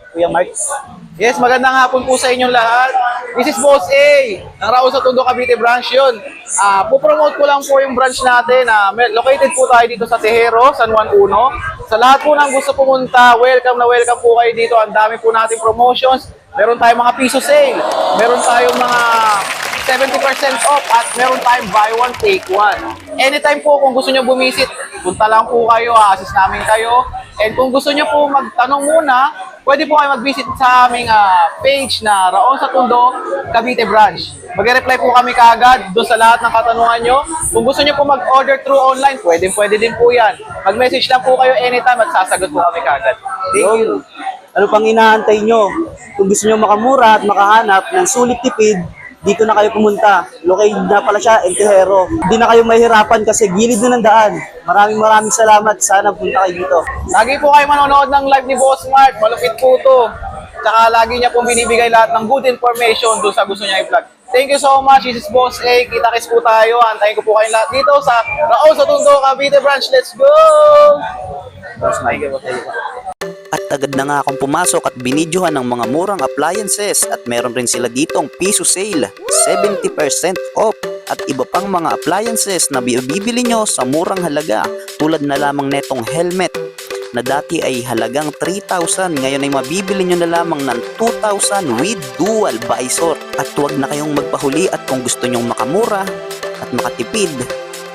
Kuya Mark. Yes, magandang hapon po sa inyong lahat. This is Boss A, ng Raon sa Tondo, Cavite branch yun. Pupromote ko lang po yung branch natin. Located po tayo dito sa Tejero, San Juan 1. Sa lahat po ng gusto pumunta, welcome na welcome po kayo dito. Ang dami po natin promotions. Meron tayong mga piso sale. Meron tayong mga 70% off at meron tayong buy one, take one. Anytime po kung gusto nyo bumisit, punta lang po kayo, assist namin kayo. And kung gusto nyo po magtanong muna, pwede po kayo mag-visit sa aming page na Raon sa Tondo, Cavite branch. Mag-reply po kami kaagad doon sa lahat ng katanungan nyo. Kung gusto nyo po mag-order through online, pwede din po yan. Mag-message lang po kayo anytime at sasagot po kami kaagad. Thank you. Ano pang inaantay nyo? Kung gusto nyo makamura at makahanap ng sulit tipid, dito na kayo pumunta. Located na pala siya, El Tejero. Hindi na kayo mahirapan kasi gilid na ng daan. Maraming salamat. Sana punta kayo dito. Lagi po kayo manonood ng live ni Boss Mark. Malupit po to. Tsaka lagi niya pong binibigay lahat ng good information doon sa gusto niya i-vlog. Thank you so much. This is Boss A. Kita-kits po tayo. Antayin ko po kayong lahat dito sa Raon sa Tondo, Cavite branch. Let's go! Boss Mike, At agad na nga akong pumasok at binidyohan ng mga murang appliances at meron rin sila ditong piso sale, 70% off at iba pang mga appliances na bibili nyo sa murang halaga tulad na lamang netong helmet na dati ay halagang 3,000, ngayon ay mabibili nyo na lamang ng 2,000 with dual visor. At huwag na kayong magpahuli at kung gusto nyong makamura at makatipid,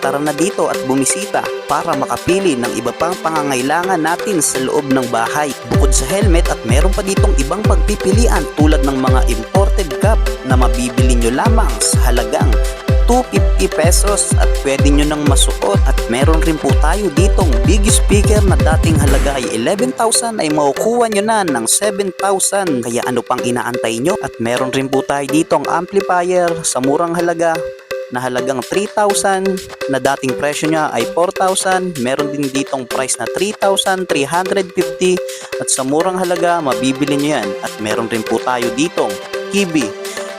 tara na dito at bumisita para makapili ng iba pang pangangailangan natin sa loob ng bahay. Bukod sa helmet at meron pa ditong ibang pagpipilian tulad ng mga imported cup na mabibili nyo lamang sa halagang 250 pesos at pwede nyo nang masuot. At meron rin po tayo ditong big speaker na dating halaga ay 11,000 ay makukuha nyo na ng 7,000. Kaya ano pang inaantay nyo? At meron rin po tayo ditong amplifier sa murang halaga na halagang 3,000 na dating presyo niya ay 4,000. Meron din ditong price na 3,350 at sa murang halaga mabibili nyo yan. At meron rin po tayo ditong TV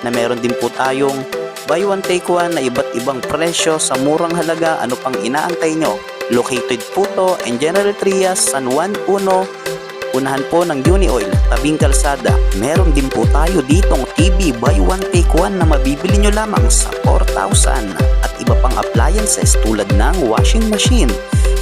na meron din po tayong buy one take one na iba't ibang presyo sa murang halaga. Ano pang inaantay nyo? Located po to in General Trias, San Juan 1, unahan po ng Uni Oil, tabing kalsada. Meron din po tayo ditong TV buy one take one na mabibili nyo lamang sa 4,000 at iba pang appliances tulad ng washing machine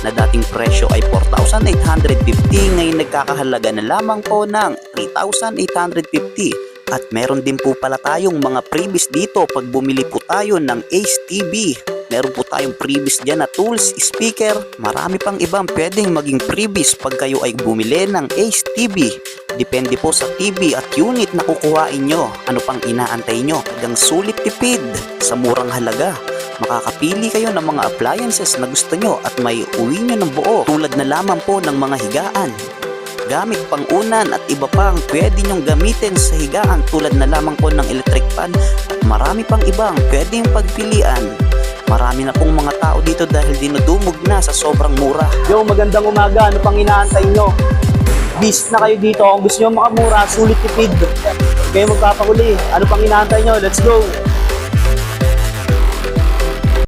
na dating presyo ay 4,850, ngayon nagkakahalaga na lamang po ng 3,850. At meron din po pala tayong mga freebies dito pag bumili po tayo ng Ace TV. Meron po tayong freebies dyan na tools, speaker, marami pang ibang pwedeng maging freebies pag kayo ay bumili ng Ace TV. Depende po sa TV at unit na kukuhain nyo. Ano pang inaantay nyo? Hanggang sulit tipid sa murang halaga. Makakapili kayo ng mga appliances na gusto nyo at may uwi nyo ng buo tulad na lamang po ng mga higaan, gamit pang-unan at iba pang pwede nyong gamitin sa higaan tulad na lamang po ng electric fan at marami pang ibang pwedeng pagpilian. Marami na pong mga tao dito dahil dinudumog na sa sobrang mura. Yo, magandang umaga. Ano pang inaantay nyo? Visit na kayo dito. Kung gusto nyo makamura, sulit tipid, kayo magpapakuli. Ano pang inaantay nyo? Let's go!